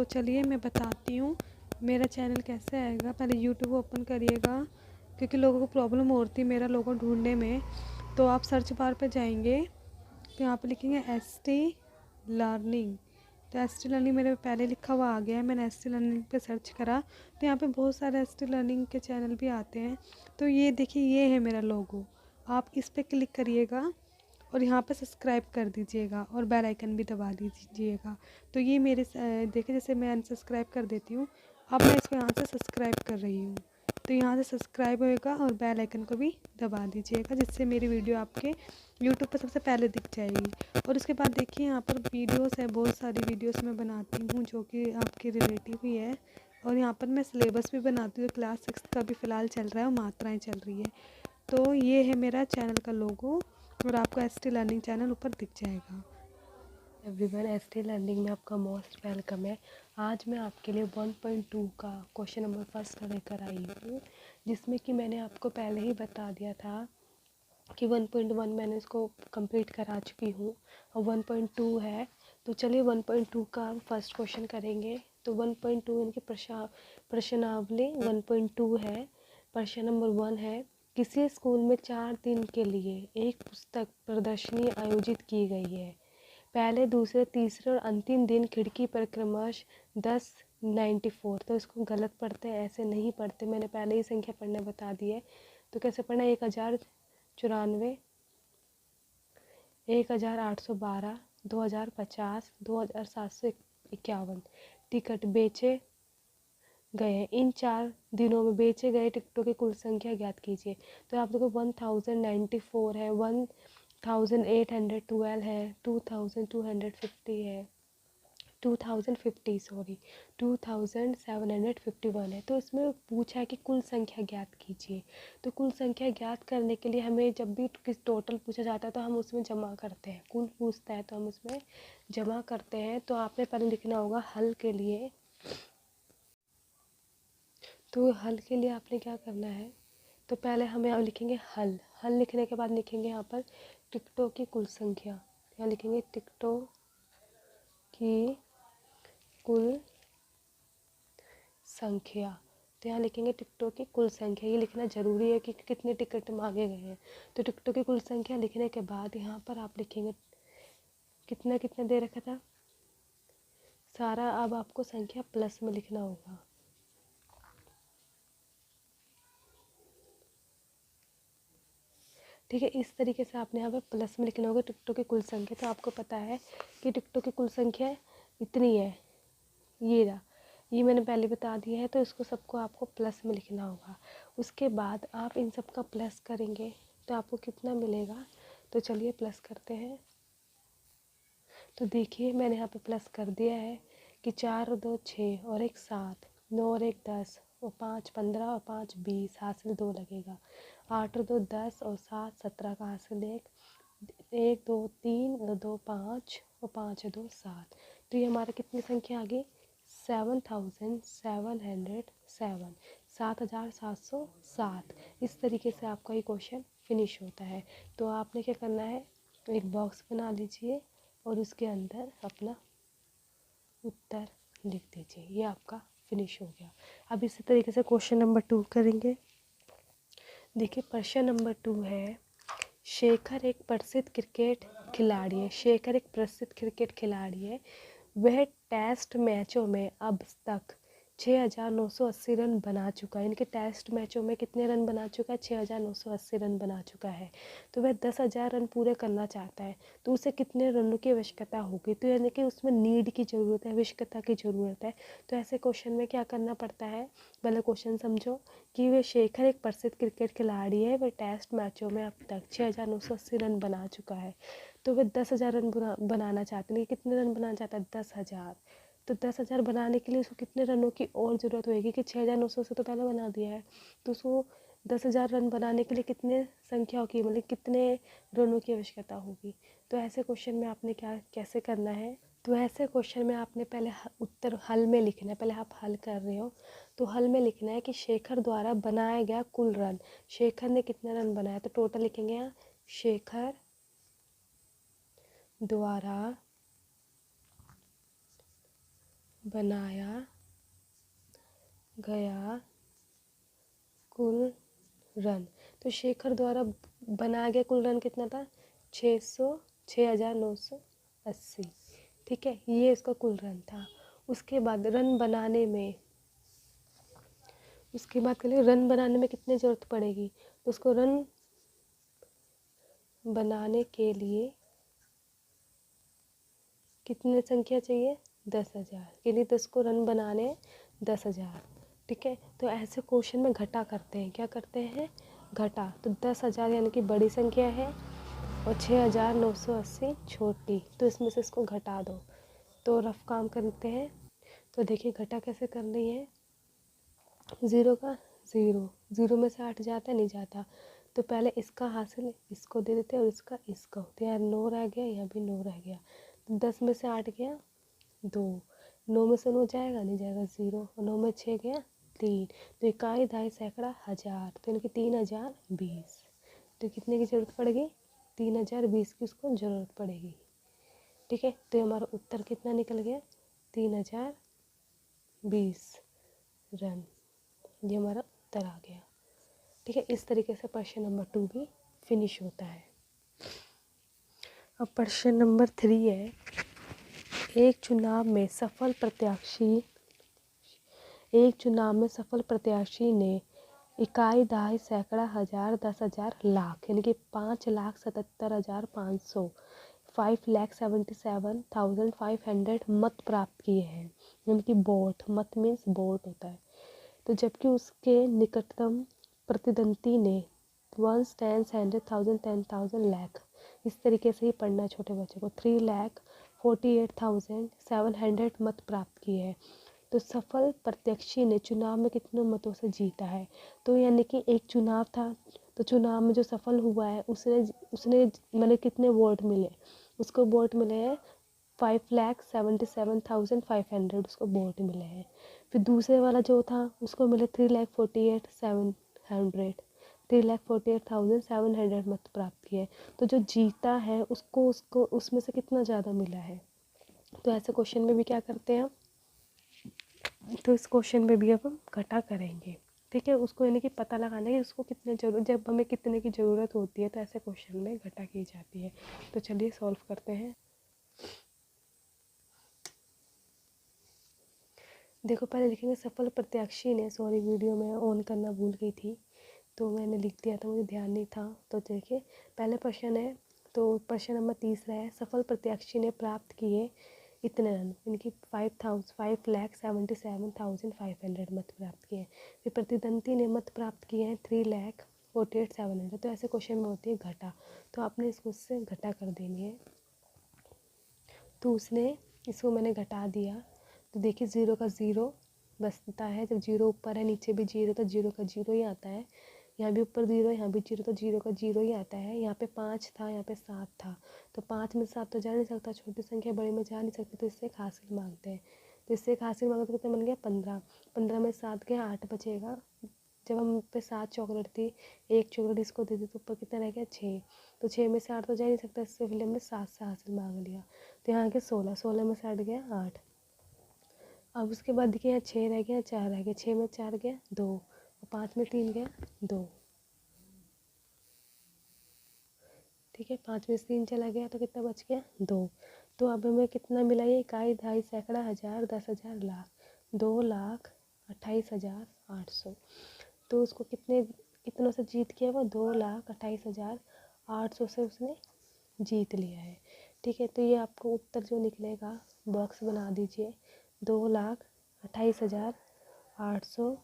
चलिए मैं बताती हूँ मेरा चैनल कैसे आएगा। पहले यूट्यूब ओपन करिएगा, क्योंकि लोगों को प्रॉब्लम हो रही थी मेरा लोगो ढूंढने में। तो आप सर्च बार पे जाएंगे तो यहाँ पे लिखेंगे ST लर्निंग। तो ST लर्निंग मेरे पहले लिखा हुआ आ गया है। मैंने ST लर्निंग पे सर्च करा तो यहाँ पे बहुत सारे ST लर्निंग के चैनल भी आते हैं। तो ये देखिए, ये है मेरा लोगो। आप इस पर क्लिक करिएगा और यहाँ पे सब्सक्राइब कर दीजिएगा और बेल आइकन भी दबा दीजिएगा। तो ये मेरे देखिए, जैसे मैं अनसब्सक्राइब कर देती हूँ, अब मैं इसको यहाँ से सब्सक्राइब कर रही हूँ। तो यहाँ से सब्सक्राइब होएगा और बेल आइकन को भी दबा दीजिएगा, जिससे मेरी वीडियो आपके यूट्यूब पर सबसे पहले दिख जाएगी। और उसके बाद देखिए, यहाँ पर वीडियोस है, बहुत सारी वीडियोस मैं बनाती हूँ जो कि आपके रिलेटिव ही है। और यहाँ पर मैं सिलेबस भी बनाती हूँ। क्लास 6 का भी फ़िलहाल चल रहा है और मात्राएँ चल रही है। तो ये है मेरा चैनल का लोगो और आपको ST लर्निंग चैनल ऊपर दिख जाएगा। एवरीवन, ST लर्निंग में आपका मोस्ट वेलकम है। आज मैं आपके लिए 1.2 का क्वेश्चन नंबर फर्स्ट लेकर आई हूँ, जिसमें कि मैंने आपको पहले ही बता दिया था कि 1.1 मैंने इसको कंप्लीट करा चुकी हूँ और 1.2 है। तो चलिए 1.2 का फर्स्ट क्वेश्चन करेंगे। तो 1.2 इनकी प्रश्नावली 1.2 है। प्रश्न नंबर 1 है, किसी स्कूल में 4 दिन के लिए एक पुस्तक प्रदर्शनी आयोजित की गई है। पहले, दूसरे, तीसरे और अंतिम दिन खिड़की पर क्रमशः 10, 94। तो इसको गलत पढ़ते हैं, ऐसे नहीं पढ़ते। मैंने पहले ही संख्या पढ़ना बता दी है। तो कैसे पढ़ना, 1094, 1812, 2050, 2751 टिकट बेचे गए हैं। इन 4 दिनों में बेचे गए टिकटों की कुल संख्या ज्ञात कीजिए। तो आप देखो 1094 है, 1812 है, 2250 है, 2751 है। तो इसमें पूछा है कि कुल संख्या ज्ञात कीजिए। तो कुल संख्या ज्ञात करने के लिए हमें जब भी किस टोटल पूछा जाता है तो हम उसमें जमा करते हैं। कुल पूछता है तो हम उसमें जमा करते हैं। तो आपने पहले लिखना होगा हल के लिए। तो हल के लिए आपने क्या करना है, तो पहले हम यहाँ लिखेंगे हल। हल लिखने के बाद लिखेंगे यहाँ पर टिकटों की कुल संख्या। यहाँ लिखेंगे टिकटों की कुल संख्या। तो यहाँ लिखेंगे टिकटों की कुल संख्या। ये लिखना ज़रूरी है कि कितने टिकट मांगे गए हैं। तो टिकटों की कुल संख्या लिखने के बाद यहाँ पर आप लिखेंगे कितना कितना दे रखा था सारा। अब आपको संख्या प्लस में लिखना होगा। ठीक है, इस तरीके से आपने यहाँ पर प्लस में लिखना होगा टिकटों की कुल संख्या। तो आपको पता है कि टिकटों की कुल संख्या इतनी है। ये मैंने पहले बता दिया है। तो इसको सबको आपको प्लस में लिखना होगा। उसके बाद आप इन सब का प्लस करेंगे तो आपको कितना मिलेगा। तो चलिए प्लस करते हैं। तो देखिए मैंने यहाँ पे प्लस कर दिया है कि 4 और 2 6 और 1 7, 9 और 1 10 और 5 15 और 5 20, हासिल 2 लगेगा। 8 और 2 10 और 7 17 का हासिल 1 2 3 और 2 5 और 5 और 2 7। तो ये हमारा कितनी संख्या आ गई, 7707, 7707। इस तरीके से आपका ये क्वेश्चन फिनिश होता है। तो आपने क्या करना है, एक बॉक्स बना लीजिए और उसके अंदर अपना उत्तर लिख दीजिए। ये आपका फिनिश हो गया। अब इसी तरीके से क्वेश्चन नंबर 2 करेंगे। देखिए प्रश्न नंबर 2 है, शेखर एक प्रसिद्ध क्रिकेट खिलाड़ी है। शेखर एक प्रसिद्ध क्रिकेट खिलाड़ी है। वह टेस्ट मैचों में अब तक 6980 रन बना चुका है। इनके टेस्ट मैचों में कितने रन बना चुका है, 6980 रन बना चुका है। तो वह 10,000 रन पूरे करना चाहता है। तो उसे कितने रनों की आवश्यकता होगी। तो यानी कि उसमें नीड की ज़रूरत है, आवश्यकता की ज़रूरत है। तो ऐसे क्वेश्चन में क्या करना पड़ता है, पहले क्वेश्चन समझो कि वह शेखर एक प्रसिद्ध क्रिकेट खिलाड़ी है। वह टेस्ट मैचों में अब तक 6980 रन बना चुका है। तो वह 10,000 रन बनाना चाहते हैं। कितने रन बनाना चाहता है, 10,000। तो 10,000 बनाने के लिए उसको कितने रनों की और ज़रूरत होगी, कि 6,900 से तो पहले बना दिया है। तो उसको 10,000 रन बनाने के लिए कितने संख्या होगी, मतलब कितने रनों की आवश्यकता होगी। तो ऐसे क्वेश्चन में आपने कैसे करना है, तो ऐसे क्वेश्चन में आपने पहले उत्तर हल में लिखना है। पहले आप हल कर रहे हो तो हल में लिखना है कि शेखर द्वारा बनाया गया कुल रन। शेखर ने कितने रन बनाया, तो टोटल लिखेंगे यहाँ, शेखर द्वारा बनाया गया कुल रन। तो शेखर द्वारा बनाया गया कुल रन कितना था? 6,980। ठीक है, ये इसका कुल रन था। उसके बाद रन बनाने में, उसके बाद के लिए रन बनाने में कितनी ज़रूरत पड़ेगी? तो उसको रन बनाने के लिए कितने संख्या चाहिए? 10,000 के लिए 10 को रन बनाने 10,000। ठीक है, तो ऐसे क्वेश्चन में घटा करते हैं। क्या करते हैं? घटा। तो 10,000 यानी कि बड़ी संख्या है और 6,980 छोटी, तो इसमें से इसको घटा दो। तो रफ काम करते हैं। तो देखिए घटा कैसे करनी है। 0 का 0, 0 में से 8 जाता है? नहीं जाता। तो पहले इसका हासिल इसको दे देते हैं और इसका इसको। तो यहाँ 9 रह गया, यहाँ भी 9 रह गया। तो 10 में से 8 गया 2, 9 में से 9 जाएगा? नहीं जाएगा, 0, और 9 में 6 गया 3। तो इकाई, दहाई, सैकड़ा, हज़ार, तो यानी कि 3020। तो कितने की ज़रूरत पड़ेगी? 3020 की उसको ज़रूरत पड़ेगी। ठीक है, तो हमारा उत्तर कितना निकल गया? 3020 रन। ये हमारा उत्तर आ गया। ठीक है, इस तरीके से प्रश्न नंबर 2 भी फिनिश होता है। अब प्रश्न नंबर 3 है, एक चुनाव में सफल प्रत्याशी ने इकाई, दहाई, सैकड़ा, हज़ार, 10,000, लाख यानी कि 5,77,500 5,77,500 मत प्राप्त किए हैं। यानी कि वोट, मत मीन्स वोट होता है। तो जबकि उसके निकटतम प्रतिद्वंदी ने 1 10 100,000 10,000 लाख, इस तरीके से ही पढ़ना है छोटे बच्चे को, 3,48,700 मत प्राप्त किए हैं। तो सफल प्रत्याशी ने चुनाव में कितने मतों से जीता है? तो यानी कि एक चुनाव था, तो चुनाव में जो सफल हुआ है उसने मतलब कितने वोट मिले? उसको वोट मिले हैं 5,77,500 उसको वोट मिले हैं। फिर दूसरे वाला जो था उसको मिले 3,48,700 मत प्राप्त किए। तो जो जीता है उसको उसमें से कितना ज़्यादा मिला है? तो ऐसे क्वेश्चन में भी क्या करते हैं हम? तो इस क्वेश्चन में भी अब हम घटा करेंगे। ठीक है, उसको यानी कि पता लगाना है कि उसको कितने जब हमें कितने की ज़रूरत होती है तो ऐसे क्वेश्चन में घटा की जाती है। तो चलिए सॉल्व करते हैं। देखो पहले लिखेंगे सफल प्रत्याशी ने, सॉरी वीडियो में ऑन करना भूल गई थी तो मैंने लिख दिया था, मुझे ध्यान नहीं था। तो देखिए पहले प्रश्न है, तो प्रश्न नंबर 3 है, सफल प्रत्याशी ने प्राप्त किए इतने रन, इनकी 5,77,500 मत प्राप्त किए। फिर प्रतिद्वंदी ने मत प्राप्त किए हैं 3,48,700। तो ऐसे क्वेश्चन में होती है घटा, तो आपने इसको उससे घटा कर देनी है। तो उसने इसको मैंने घटा दिया। तो देखिए 0 का 0 बचता है, जब 0 ऊपर है नीचे भी 0 तो 0 का 0 ही आता है। यहाँ भी ऊपर 0, यहाँ भी 0 तो 0 का 0 ही आता है। यहाँ पे 5 था, यहाँ पे 7 था, तो 5 में 7 तो जा नहीं सकता, छोटी संख्या बड़ी में जा नहीं सकती, तो इससे एक हासिल मांगते हैं। तो इससे एक हासिल मांगते तो कितना बन गया? 15। 15 में 7 गया 8 बचेगा। जब हम पे 7 चॉकलेट थी, एक चॉकलेट इसको दे दी तो ऊपर कितना रह गया? 6। तो 6 में से 8 तो जा नहीं सकता, इससे पहले हमने 7 से हासिल मांग लिया। तो यहाँ के 16, 16 में से 8 गया 8। अब उसके बाद देखिए यहाँ 6 रह गया, 4 रह गया, 6 में 4 गया 2, और 5 में 3 गया 2। ठीक है, 5 में से 3 चला गया तो कितना बच गया? 2। तो अब हमें कितना मिला? ये इकाई, दहाई, सैकड़ा, हज़ार, 10,000, लाख, 2,28,800। तो उसको कितनों से जीत किया? वो 2,28,800 से उसने जीत लिया है। ठीक है, तो ये आपको उत्तर जो निकलेगा बॉक्स बना दीजिए, 2,28,800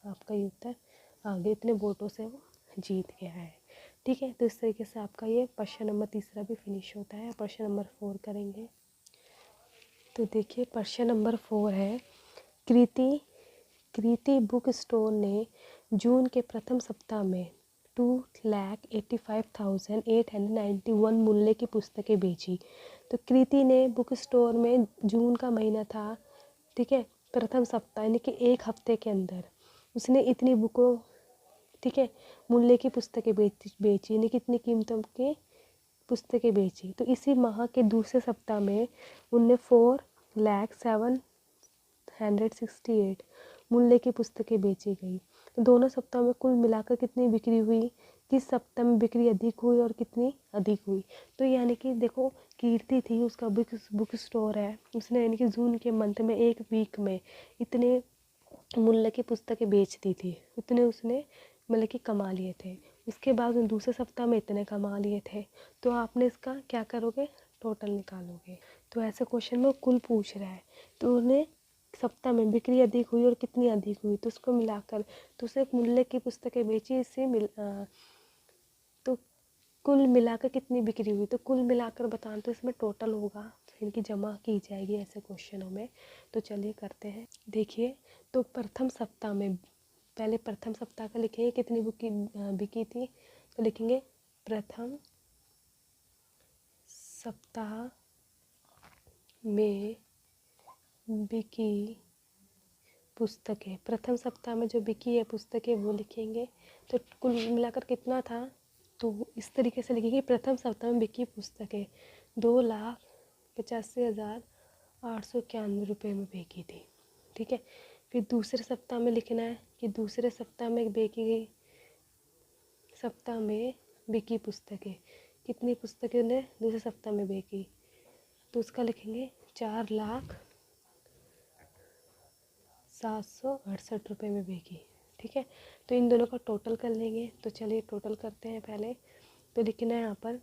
आपका ये उत्तर आगे इतने वोटों से वो जीत गया है। ठीक है, तो इस तरीके से आपका ये प्रश्न नंबर 3 भी फिनिश होता है। प्रश्न नंबर 4 करेंगे। तो देखिए प्रश्न नंबर 4 है, कृति बुक स्टोर ने जून के प्रथम सप्ताह में 2,85,891 मूल्य की पुस्तकें बेची। तो कृति ने बुक स्टोर में, जून का महीना था, ठीक है, प्रथम सप्ताह यानी कि एक हफ्ते के अंदर उसने इतनी बुकों, ठीक है, मूल्य की पुस्तकें बेची यानी कितनी कीमतों की पुस्तकें बेची। तो इसी माह के दूसरे सप्ताह में उनने 4,07,000 668 मूल्य की पुस्तकें बेची गई। तो दोनों सप्ताहों में कुल मिलाकर कितनी बिक्री हुई, किस सप्ताह में बिक्री अधिक हुई और कितनी अधिक हुई। तो यानी कि देखो, कीर्ति थी, उसका बुक स्टोर है, उसने यानी कि जून के मंथ में एक वीक में इतने मूल्य की पुस्तकें बेच दी थी, उतने उसने मतलब कि कमा लिए थे। उसके बाद दूसरे सप्ताह में इतने कमा लिए थे। तो आपने इसका क्या करोगे, टोटल निकालोगे। तो ऐसे क्वेश्चन में कुल पूछ रहा है, तो उन्हें सप्ताह में बिक्री अधिक हुई और कितनी अधिक हुई, तो उसको मिलाकर, तो उसे मूल्य की पुस्तकें बेची, इससे तो कुल मिलाकर कितनी बिक्री हुई, तो कुल मिलाकर बताना, तो इसमें टोटल होगा, तो इनकी जमा की जाएगी ऐसे क्वेश्चनों में। तो चलिए करते हैं। देखिए, तो प्रथम सप्ताह में, पहले प्रथम सप्ताह का लिखेंगे कितनी बिकी थी, तो लिखेंगे प्रथम सप्ताह में बिकी पुस्तकें, प्रथम सप्ताह में जो बिकी है पुस्तकें वो लिखेंगे। तो कुल मिलाकर कितना था, तो इस तरीके से लिखेंगे, प्रथम सप्ताह में बिकी पुस्तकें 2,85,891 रुपये में बिकी थी। ठीक है, फिर दूसरे सप्ताह में लिखना है कि दूसरे सप्ताह में बिकी गई, सप्ताह में बिकी पुस्तकें, कितनी पुस्तकें ने दूसरे सप्ताह में बिकी, तो उसका लिखेंगे 4,07,68 रुपये में बिकी। ठीक है, तो इन दोनों का टोटल कर लेंगे। तो चलिए टोटल करते हैं पहले। तो लिखना है यहाँ पर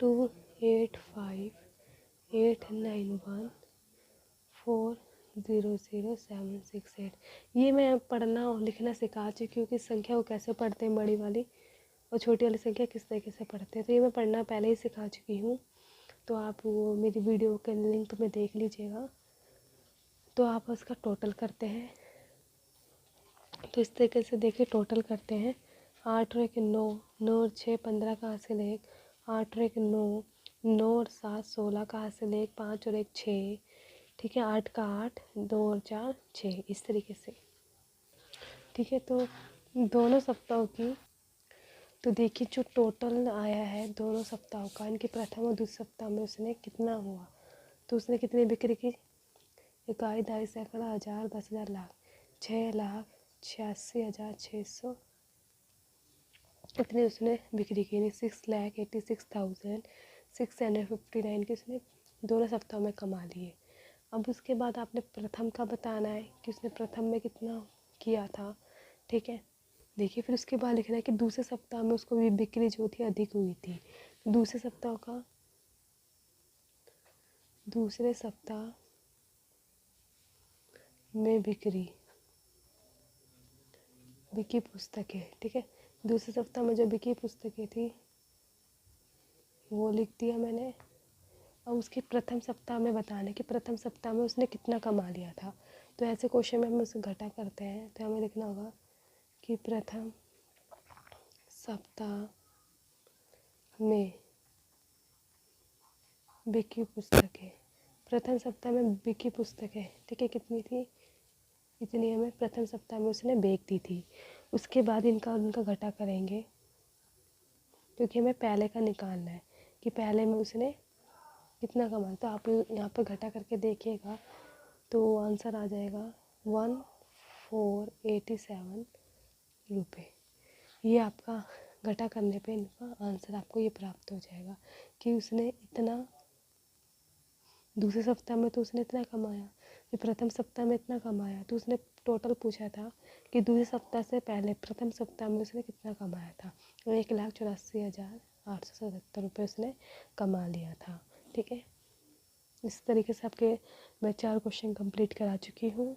285,891,400,768। ये मैं पढ़ना और लिखना सिखा चुकी हूँ कि संख्या को कैसे पढ़ते हैं, बड़ी वाली और छोटी वाली संख्या किस तरीके से पढ़ते हैं। तो ये मैं पढ़ना पहले ही सिखा चुकी हूँ, तो आप वो मेरी वीडियो के लिंक में देख लीजिएगा। तो आप उसका टोटल करते हैं। तो इस तरीके से देखिए टोटल करते हैं। 8 और 1 9, 9 और 6 15 का हासिल 1, 8 और 1 9, 9 और 7 16 का हासिल 1, 5 और 1 6। ठीक है, 8 का 8, 2 और 4 6, इस तरीके से। ठीक है, तो दोनों सप्ताहों की, तो देखिए जो टोटल आया है दोनों सप्ताहों का, इनके प्रथम और दूसरे सप्ताह में उसने कितना हुआ, तो उसने कितनी बिक्री की, इकाई, दहाई, सैकड़ा, हज़ार, 10,000, लाख, 6,86,600, इतने उसने बिक्री की। 6,86,659 की उसने दोनों सप्ताह में कमा लिए। अब उसके बाद आपने प्रथम का बताना है कि उसने प्रथम में कितना किया था। ठीक है, देखिए फिर उसके बाद लिखना है कि दूसरे सप्ताह में उसको भी बिक्री जो थी अधिक हुई थी। दूसरे सप्ताह में बिकी पुस्तकें। ठीक है, दूसरे सप्ताह में जो बिकी पुस्तकें थी वो लिख दिया मैंने। अब उसके प्रथम सप्ताह में बताना है कि प्रथम सप्ताह में उसने कितना कमा लिया था। तो ऐसे क्वेश्चन में हम उसे घटा करते हैं, तो हमें लिखना होगा कि प्रथम सप्ताह में बिकी पुस्तकें, प्रथम सप्ताह में बिकी पुस्तकें, ठीक है, कितनी थी, इतनी हमें प्रथम सप्ताह में उसने बेच दी थी। उसके बाद उनका घटा करेंगे, क्योंकि हमें पहले का निकालना है कि पहले में उसने कितना कमाया। तो आप यहाँ पर घटा करके देखिएगा तो आंसर आ जाएगा 1,487 रुपये। ये आपका घटा करने पे इनका आंसर आपको ये प्राप्त हो जाएगा कि उसने इतना, दूसरे सप्ताह में तो उसने इतना कमाया, फिर प्रथम सप्ताह में इतना कमाया। तो उसने टोटल पूछा था कि दूसरे सप्ताह से पहले प्रथम सप्ताह में उसने कितना कमाया था, तो 1,84,877 रुपये उसने कमा लिया था। ठीक है, इस तरीके से आपके मैं 4 क्वेश्चन कंप्लीट करा चुकी हूँ।